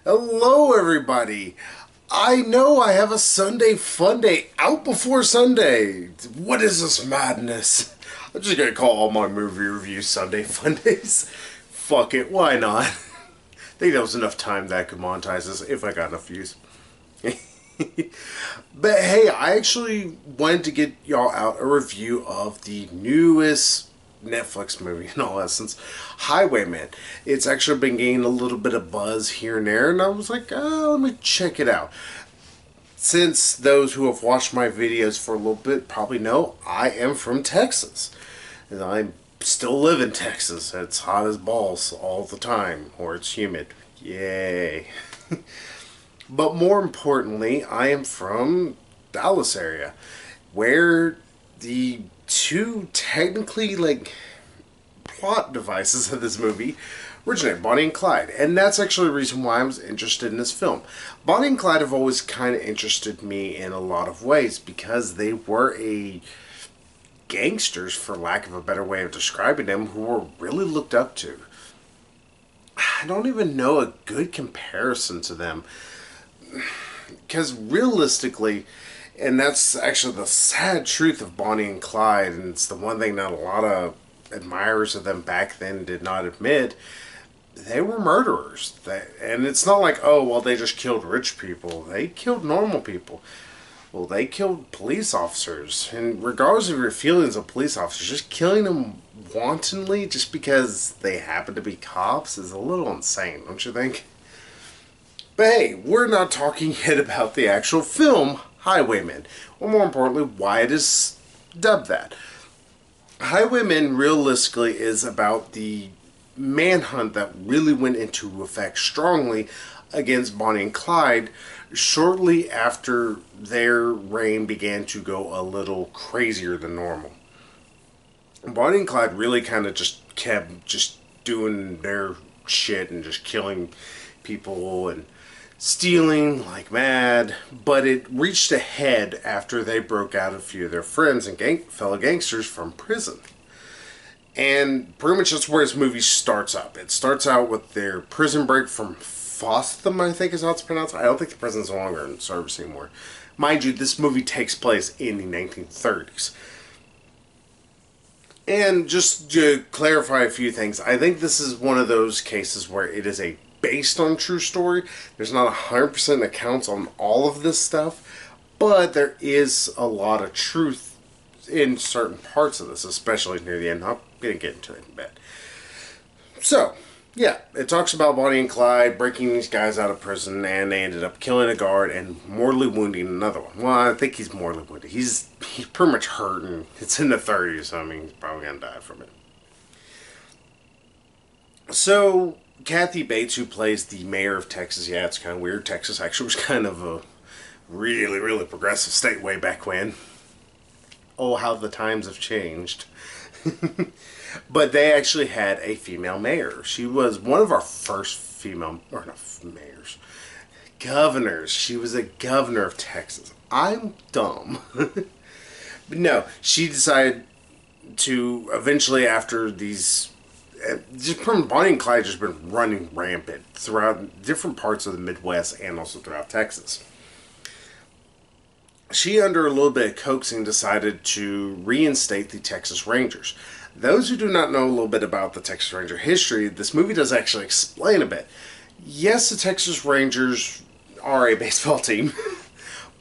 Hello, everybody. I know I have a Sunday Funday out before Sunday. What is this madness? I'm just gonna call all my movie reviews Sunday Fundays. Fuck it, why not? I think that was enough time that I could monetize this if I got enough views. But hey, I actually wanted to get y'all out a review of the newest Netflix movie, in all essence, Highwaymen. It's actually been gaining a little bit of buzz here and there, and I was like, let me check it out. Since those who have watched my videos for a little bit probably know, I am from Texas. And I still live in Texas. It's hot as balls all the time, or it's humid. Yay. But more importantly, I am from Dallas area, where the two technically plot devices of this movie originate, Bonnie and Clyde. And that's actually the reason why I was interested in this film. Bonnie and Clyde have always kind of interested me in a lot of ways because they were gangsters, for lack of a better way of describing them, who were really looked up to. I don't even know a good comparison to them. Because realistically, and that's actually the sad truth of Bonnie and Clyde, and it's the one thing that a lot of admirers of them back then did not admit, they were murderers. And it's not like, oh, well, they just killed rich people. They killed normal people. Well, they killed police officers. And regardless of your feelings of police officers, just killing them wantonly just because they happen to be cops is a little insane, don't you think? But hey, we're not talking yet about the actual film, Highwaymen, or more importantly, why it is dubbed that. Highwaymen realistically is about the manhunt that really went into effect strongly against Bonnie and Clyde shortly after their reign began to go a little crazier than normal. Bonnie and Clyde really kind of just kept just doing their shit and just killing people and stealing like mad, but it reached a head after they broke out a few of their friends and fellow gangsters from prison. And pretty much that's where this movie starts up. It starts out with their prison break from Fotham, I think is how it's pronounced. I don't think the prison's no longer in service anymore. Mind you, this movie takes place in the 1930s. And just to clarify a few things, I think this is one of those cases where it is a based on true story. There's not 100% accounts on all of this stuff, but there is a lot of truth in certain parts of this, especially near the end. I'm going to get into it in a bit. So, yeah, it talks about Bonnie and Clyde breaking these guys out of prison, and they ended up killing a guard and mortally wounding another one. Well, I think he's mortally wounded. He's pretty much hurt, and it's in the 30s, so I mean, he's probably going to die from it. So Kathy Bates, who plays the mayor of Texas, yeah, it's kind of weird. Texas actually was kind of a really, really progressive state way back when. Oh, how the times have changed. But they actually had a female mayor. She was one of our first female, or not mayors, governors. She was a governor of Texas. I'm dumb. But no, she decided to eventually, after these just Bonnie and Clyde just been running rampant throughout different parts of the Midwest and also throughout Texas. She, under a little bit of coaxing, decided to reinstate the Texas Rangers. Those who do not know a little bit about the Texas Ranger history, this movie does actually explain a bit. Yes, the Texas Rangers are a baseball team,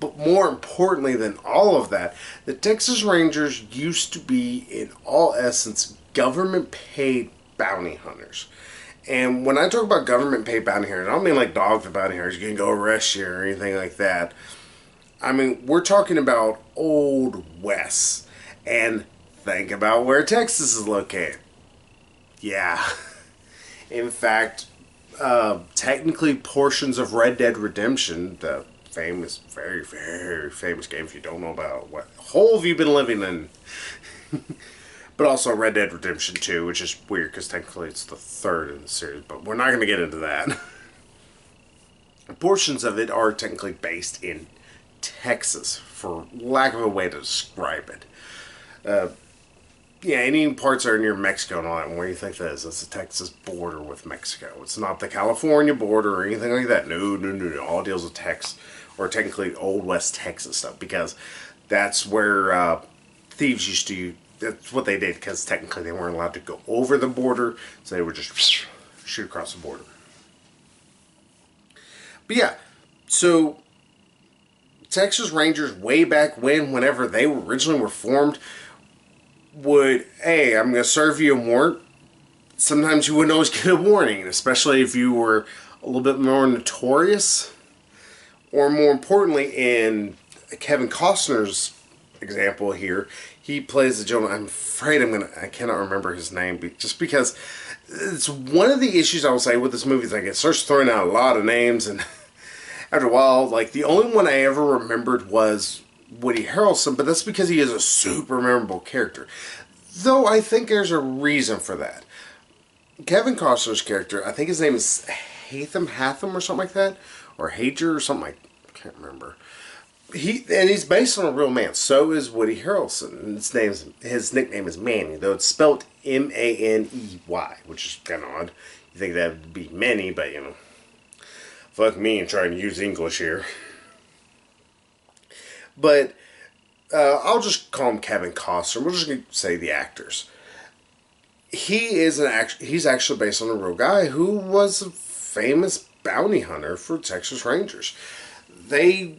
but more importantly than all of that, the Texas Rangers used to be, in all essence, government-paid bounty hunters. And when I talk about government paid bounty hunters, I don't mean like dog the bounty hunters, you can go arrest you or anything like that. I mean, we're talking about Old West. And think about where Texas is located. Yeah. In fact, technically portions of Red Dead Redemption, the famous, very, very famous game, if you don't know about what hole have you been living in, but also Red Dead Redemption 2, which is weird because technically it's the third in the series, but we're not going to get into that. Portions of it are technically based in Texas, for lack of a way to describe it. Yeah, any parts that are near Mexico and all that. And where do you think that is? That's the Texas border with Mexico. It's not the California border or anything like that. No, no, no, no. All deals with Texas, or technically Old West Texas stuff, because that's where thieves used to. That's what they did, because technically they weren't allowed to go over the border, so they would just shoot across the border. But yeah, so Texas Rangers way back when, whenever they originally were formed, would, hey, I'm going to serve you a warrant. Sometimes you wouldn't always get a warning, especially if you were a little bit more notorious. Or more importantly, in Kevin Costner's example here, he plays the gentleman. I'm afraid I cannot remember his name, just because it's one of the issues I will say with this movie is like it starts throwing out a lot of names, and after a while, like the only one I ever remembered was Woody Harrelson, but that's because he is a super memorable character. Though I think there's a reason for that. Kevin Costner's character, I think his name is Hatham or something like that, or Hager or something like, I can't remember. He's based on a real man. So is Woody Harrelson. And his nickname is Manny, though it's spelled Maney, which is kind of odd. You think that would be Manny, but you know, fuck me and trying to use English here. But I'll just call him Kevin Costner. We're just going to say the actors. He's actually based on a real guy who was a famous bounty hunter for Texas Rangers. They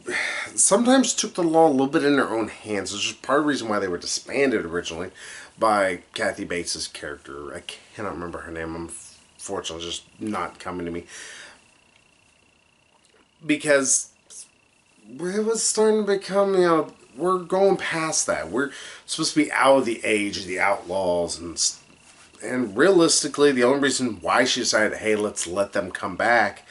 sometimes took the law a little bit in their own hands, which is part of the reason why they were disbanded originally by Kathy Bates' character. I cannot remember her name. Unfortunately, just not coming to me. Because it was starting to become, we're going past that. We're supposed to be out of the age of the outlaws, and realistically, the only reason why she decided, hey, let's let them come back,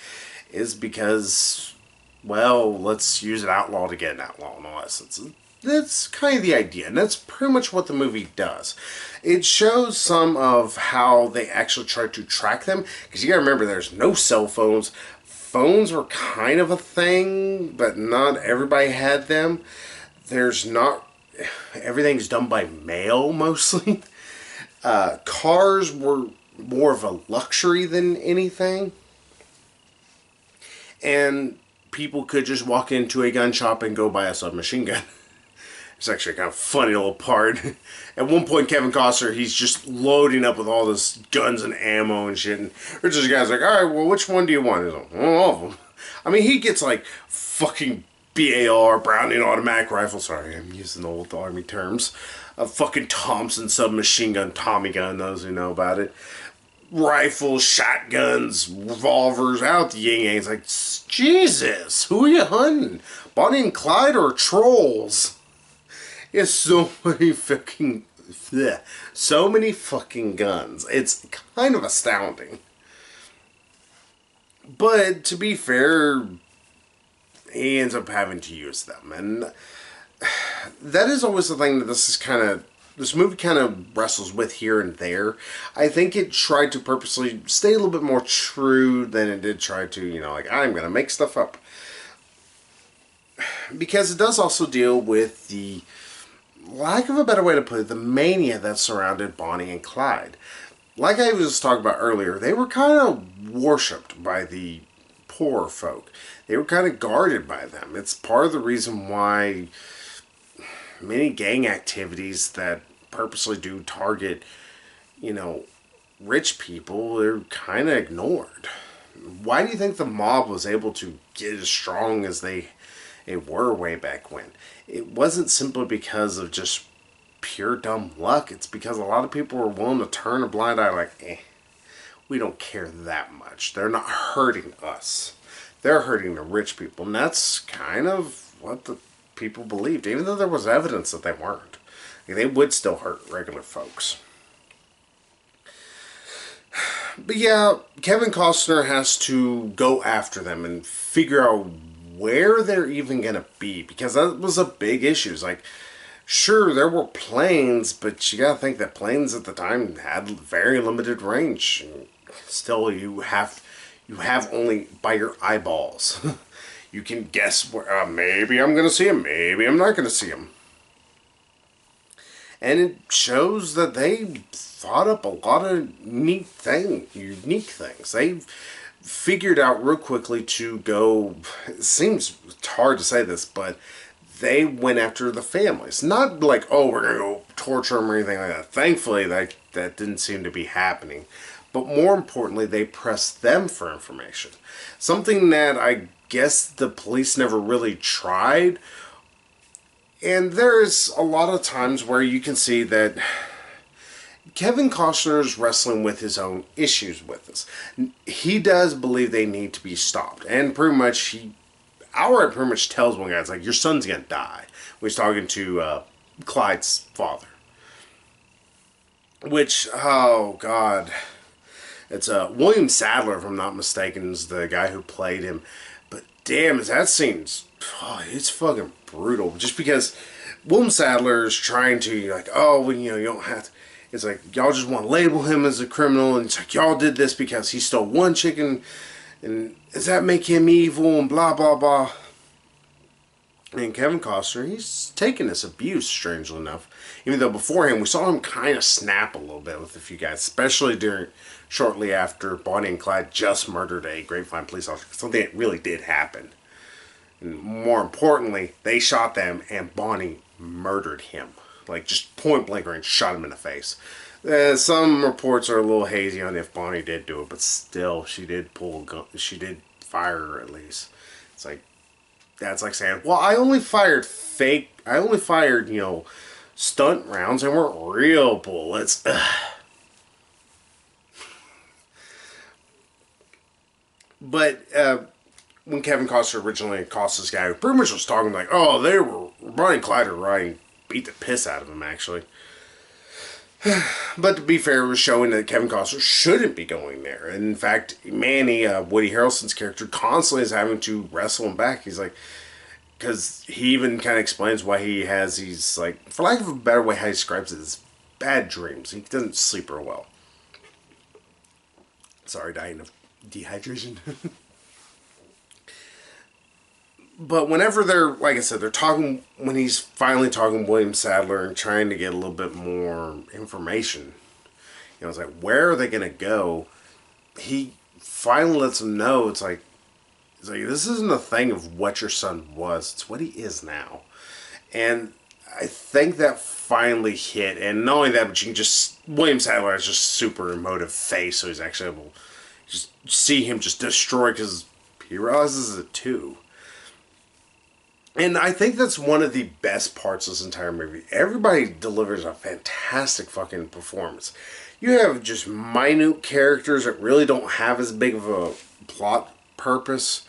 is because, well, let's use an outlaw to get an outlaw in all essence. That's kind of the idea, and that's pretty much what the movie does. It shows some of how they actually try to track them, because you gotta remember, there's no cell phones. Phones were kind of a thing, but not everybody had them. Everything's done by mail mostly. Cars were more of a luxury than anything. And people could just walk into a gun shop and go buy a submachine gun. It's actually a kind of funny little part. At one point, Kevin Costner, he's just loading up with all this guns and ammo and shit. And there's this guy's like, all right, well, which one do you want? He's like, well, all of them. I mean, he gets like fucking BAR, Browning automatic rifle. Sorry, I'm using old Army terms. A fucking Thompson submachine gun, Tommy gun, those who know about it. Rifles, shotguns, revolvers, out the yin yang. It's like, Jesus, who are you hunting? Bonnie and Clyde or trolls? It's so many fucking guns. It's kind of astounding. But to be fair, he ends up having to use them, and that is always the thing that this movie kind of wrestles with here and there. I think it tried to purposely stay a little bit more true than it did try to, like, I'm going to make stuff up. Because it does also deal with the, lack of a better way to put it, the mania that surrounded Bonnie and Clyde. Like I was talking about earlier, they were kind of worshipped by the poor folk. They were kind of guarded by them. It's part of the reason why many gang activities that purposely do target, rich people, they're kind of ignored. Why do you think the mob was able to get as strong as they were way back when? It wasn't simply because of just pure dumb luck. It's because a lot of people were willing to turn a blind eye like, we don't care that much. They're not hurting us. They're hurting the rich people. And that's kind of what the people believed, even though there was evidence that they weren't. They would still hurt regular folks. But yeah, Kevin Costner has to go after them and figure out where they're even going to be, because that was a big issue. It's like, sure, there were planes, but you got to think that planes at the time had very limited range. Still, you have only by your eyeballs. You can guess where, maybe I'm going to see him, maybe I'm not going to see him. And it shows that they thought up a lot of unique things. They figured out real quickly to go, it seems hard to say this, but they went after the families. Not like, oh, we're going to go torture them or anything like that. Thankfully, that didn't seem to be happening. But more importantly, they pressed them for information. Something that I guess the police never really tried. And there's a lot of times where you can see that Kevin Costner is wrestling with his own issues with this. He does believe they need to be stopped. And pretty much he outright pretty much tells one guy, it's like, your son's gonna die. When he's talking to Clyde's father. Which, oh god. It's William Sadler, if I'm not mistaken, is the guy who played him. But damn, that scene's, it's fucking brutal. Just because William Sadler is trying to, like, oh, well, you know, you don't have to. It's like, y'all just want to label him as a criminal. And it's like, y'all did this because he stole one chicken. And does that make him evil? And blah, blah, blah. And Kevin Costner, he's taken this abuse, strangely enough. Even though beforehand, we saw him kind of snap a little bit with a few guys. Especially shortly after Bonnie and Clyde just murdered a Grapevine police officer. Something that really did happen. And more importantly, they shot them and Bonnie murdered him. Like, just point blank range, shot him in the face. Some reports are a little hazy on if Bonnie did do it, but still, she did pull a gun. She did fire her, at least. It's like, that's like saying, well, I only fired, you know, stunt rounds and weren't real bullets. But, when Kevin Costner originally cast this guy, who pretty much was talking like, oh, Bonnie and Clyde are right, beat the piss out of him, actually. But to be fair, it was showing that Kevin Costner shouldn't be going there. And in fact, Manny, Woody Harrelson's character, constantly is having to wrestle him back. He's like, because he even kind of explains why he has these, like, for lack of a better way, how he describes it, is bad dreams. He doesn't sleep real well. Sorry, dying of dehydration. But whenever they're, like I said, they're talking, when he's finally talking to William Sadler and trying to get a little bit more information, you know, it's like, where are they going to go? He finally lets them know, it's like, this isn't a thing of what your son was, it's what he is now. And I think that finally hit, and not only that, but you can just, William Sadler has just super emotive face, so he's actually able to just see him just destroy, because he realizes it too. And I think that's one of the best parts of this entire movie. Everybody delivers a fantastic fucking performance. You have just minute characters that really don't have as big of a plot purpose.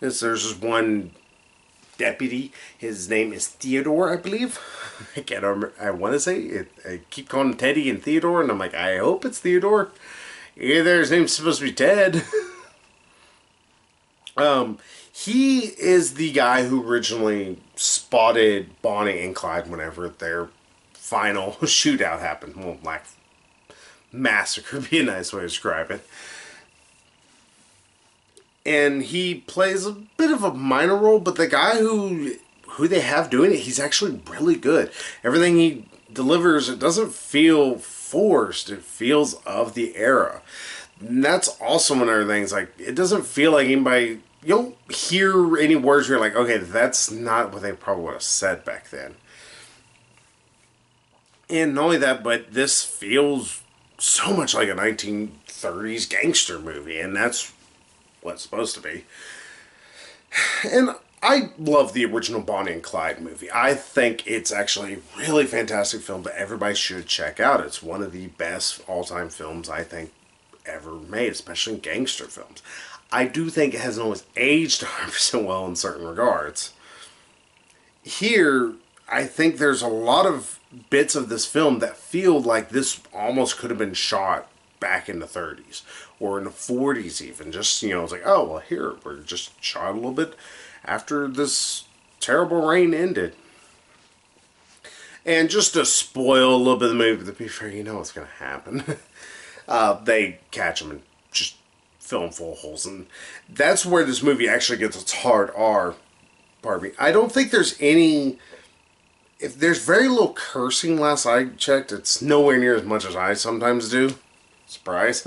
There's just one deputy. His name is Theodore, I believe. I can't remember. I want to say it. I keep calling him Teddy and Theodore, and I'm like, I hope it's Theodore. Either his name's supposed to be Ted. He is the guy who originally spotted Bonnie and Clyde whenever their final shootout happened. Well, like, massacre would be a nice way to describe it. And he plays a bit of a minor role, but the guy who they have doing it, he's actually really good. Everything he delivers, it doesn't feel forced. It feels of the era. And that's also one of the things, like, it doesn't feel like anybody, you don't hear any words where you're like, okay, that's not what they probably would have said back then. And not only that, but this feels so much like a 1930s gangster movie, and that's what it's supposed to be. And I love the original Bonnie and Clyde movie. I think it's actually a really fantastic film that everybody should check out. It's one of the best all-time films, I think, ever made, especially in gangster films. I do think it hasn't always aged 100% well in certain regards. Here, I think there's a lot of bits of this film that feel like this almost could have been shot back in the 30s or in the 40s even. Just, you know, it's like, oh, well, here, we're just shot a little bit after this terrible rain ended. And just to spoil a little bit of the movie, but to be fair, you know what's going to happen. They catch him and just fill him full of holes. And that's where this movie actually gets its hard R. Pardon me. I don't think there's any if there's very little cursing, last I checked, it's nowhere near as much as I sometimes do. Surprise.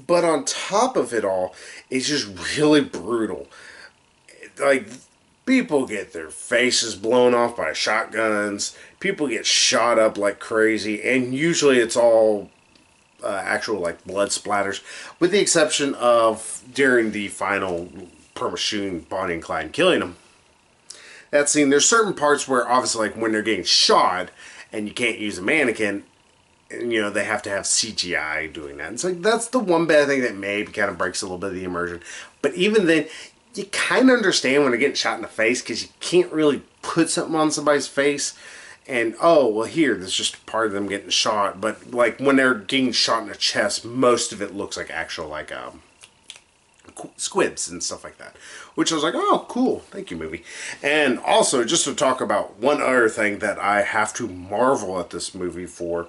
But on top of it all, it's just really brutal. Like, people get their faces blown off by shotguns, people get shot up like crazy, and usually it's all actual, like, blood splatters, with the exception of during the final Perma shooting Bonnie and Clyde and killing them. That scene, there's certain parts where, obviously, like, when they're getting shot, and you can't use a mannequin, and, you know, they have to have CGI doing that. It's like, that's the one bad thing that maybe kind of breaks a little bit of the immersion. But even then, you kind of understand when they're getting shot in the face, because you can't really put something on somebody's face, and, oh, well, here, that's just part of them getting shot. But, like, when they're getting shot in the chest, most of it looks like actual, like, squibs and stuff like that. Which I was like, oh, cool. Thank you, movie. And also, just to talk about one other thing that I have to marvel at this movie for.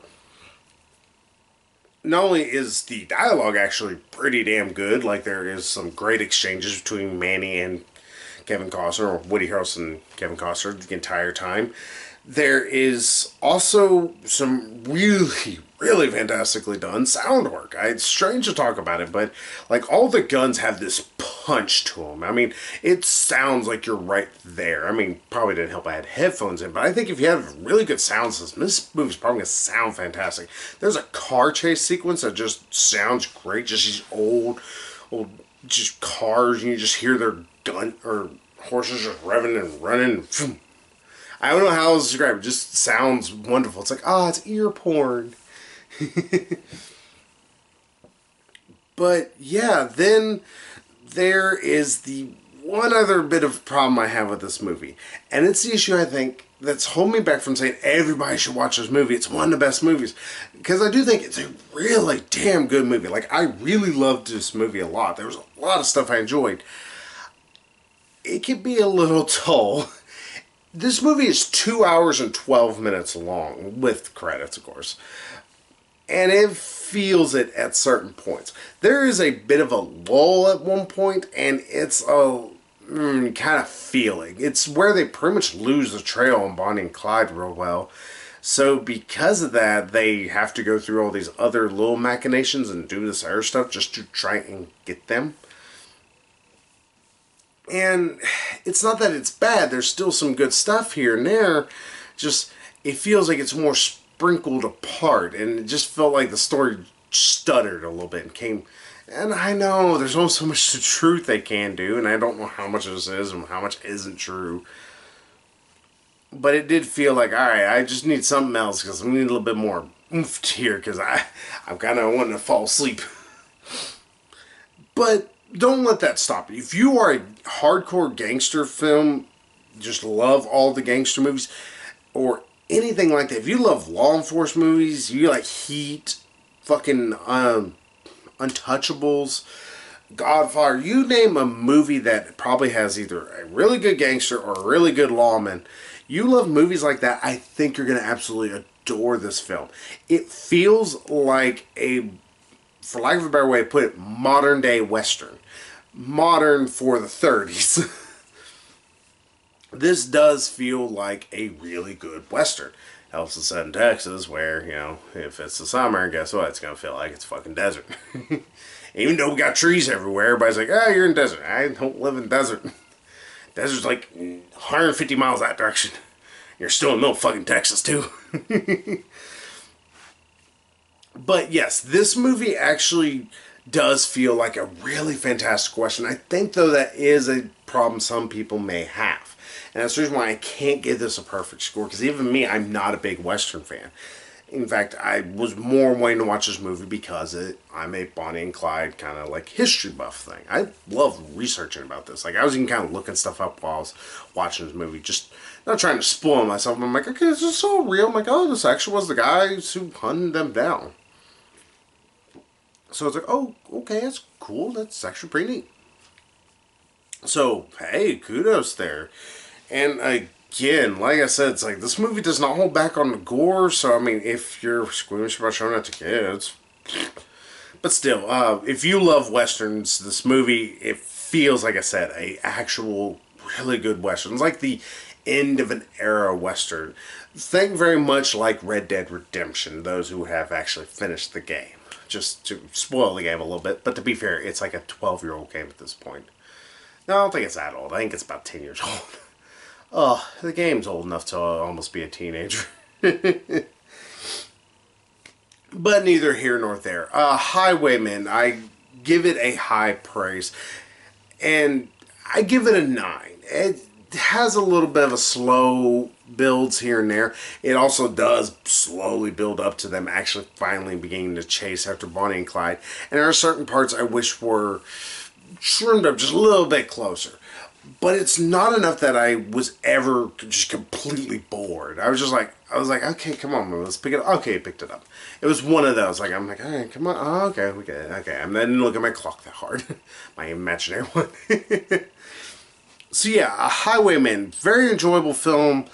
Not only is the dialogue actually pretty damn good, like there is some great exchanges between Manny and Kevin Costner, or Woody Harrelson and Kevin Costner the entire time. There is also some really, really fantastically done sound work. It's strange to talk about it, but like all the guns have this punch to them. I mean, it sounds like you're right there. I mean, probably didn't help I had headphones in, but I think if you have really good sound system, this movie's probably going to sound fantastic. There's a car chase sequence that just sounds great. Just these old, just cars, and you just hear their gun or horses just revving and running. And I don't know how else to describe it. It just sounds wonderful. It's like, it's ear porn. But yeah, then there is the one other bit of problem I have with this movie. And it's the issue, I think, that's holding me back from saying everybody should watch this movie. It's one of the best movies. Because I do think it's a really damn good movie. Like, I really loved this movie a lot. There was a lot of stuff I enjoyed. It could be a little dull. This movie is 2 hours and 12 minutes long, with credits, of course. And it feels it at certain points. There is a bit of a lull at one point, and it's a kind of feeling. It's where they pretty much lose the trail on Bonnie and Clyde real well. So because of that, they have to go through all these other little machinations and do this other stuff just to try and get them. And it's not that it's bad. There's still some good stuff here and there. Just, it feels like it's more sprinkled apart. And it just felt like the story stuttered a little bit and came... And I know there's only so much the truth they can do. And I don't know how much of this is and how much isn't true. But it did feel like, alright, I just need something else. Because I need a little bit more oomph here. Because I'm kind of wanting to fall asleep. But... don't let that stop you. If you are a hardcore gangster film, just love all the gangster movies, or anything like that. If you love law enforcement movies, you like Heat, fucking Untouchables, Godfather, you name a movie that probably has either a really good gangster or a really good lawman. You love movies like that, I think you're going to absolutely adore this film. It feels like a, for lack of a better way to put it, modern day Western. Modern for the 30s. This does feel like a really good Western. Helps it's set in Texas, where, you know, if it's the summer, guess what? It's going to feel like it's fucking desert. Even though we got trees everywhere, everybody's like, you're in desert. I don't live in desert. Desert's like 150 miles that direction. You're still in the middle of fucking Texas, too. But yes, this movie actually does feel like a really fantastic Western. I think, though, that is a problem some people may have. And that's the reason why I can't give this a perfect score. Because even me, I'm not a big Western fan. In fact, I was more wanting to watch this movie because I'm a Bonnie and Clyde kind of like history buff thing. I love researching about this. Like, I was even kind of looking stuff up while I was watching this movie. Just not trying to spoil myself. I'm like, okay, this is so real. I'm like, oh, this actually was the guys who hunted them down. So it's like, oh, okay, that's cool. That's actually pretty neat. So, hey, kudos there. And again, like I said, it's like, this movie does not hold back on the gore. So, I mean, if you're squeamish about showing it to kids. But still, if you love Westerns, this movie, it feels, like I said, a actual really good Western. It's like the end of an era Western. Think very much like Red Dead Redemption, those who have actually finished the game. Just to spoil the game a little bit, but to be fair, it's like a 12-year-old game at this point. No, I don't think it's that old. I think it's about 10 years old. Oh, the game's old enough to almost be a teenager. But neither here nor there. Highwaymen, I give it a high praise. And I give it a 9. It has a little bit of a slow builds here and there. It also does slowly build up to them actually finally beginning to chase after Bonnie and Clyde. And there are certain parts I wish were trimmed up just a little bit closer. But it's not enough that I was ever just completely bored. I was like, okay, come on, let's pick it up. Okay, picked it up. It was one of those. Like, I'm like, all right, come on. Oh, okay, we get it. Okay, and then look at my clock that hard. My imaginary one. So yeah, a Highwayman, very enjoyable film.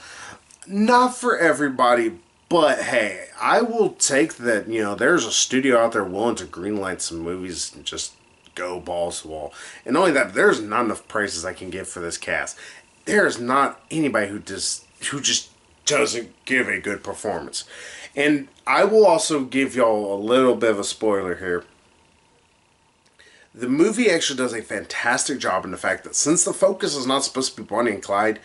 Not for everybody, but hey, I will take that. You know, there's a studio out there willing to greenlight some movies and just go balls to the wall. And not only that, there's not enough praises I can give for this cast. There's not anybody who just doesn't give a good performance. And I will also give y'all a little bit of a spoiler here. The movie actually does a fantastic job in the fact that since the focus is not supposed to be Bonnie and Clyde,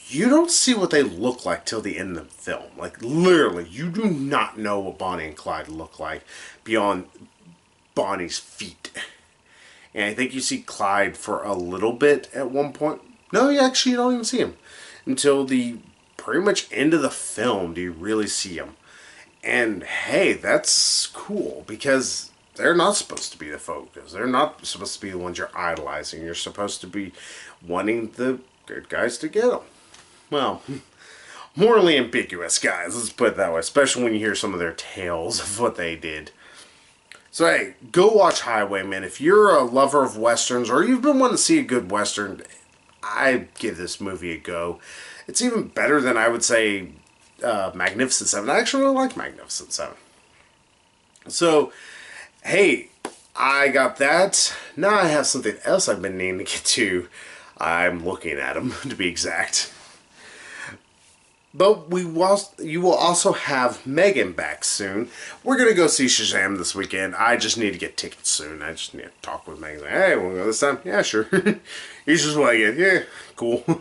you don't see what they look like till the end of the film. Like, literally, you do not know what Bonnie and Clyde look like beyond Bonnie's feet. And I think you see Clyde for a little bit at one point. No, you actually don't even see him. Until the pretty much end of the film do you really see him. And hey, that's cool because they're not supposed to be the focus. They're not supposed to be the ones you're idolizing. You're supposed to be wanting the good guys to get them. Well, morally ambiguous guys, let's put it that way. Especially when you hear some of their tales of what they did. So hey, go watch Highwaymen. If you're a lover of Westerns or you've been wanting to see a good Western, I give this movie a go. It's even better than I would say Magnificent Seven. I actually really like Magnificent Seven. So, hey, I got that. Now I have something else I've been needing to get to. I'm looking at them, to be exact. But you will also have Megan back soon. We're going to go see Shazam this weekend. I just need to get tickets soon. I just need to talk with Megan. Like, hey, want to go this time? Yeah, sure. He's just like, yeah, cool.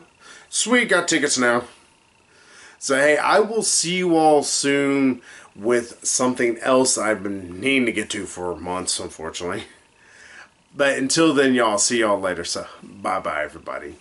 Sweet, got tickets now. So, hey, I will see you all soon with something else I've been needing to get to for months, unfortunately. But until then, y'all, see y'all later. So, bye-bye, everybody.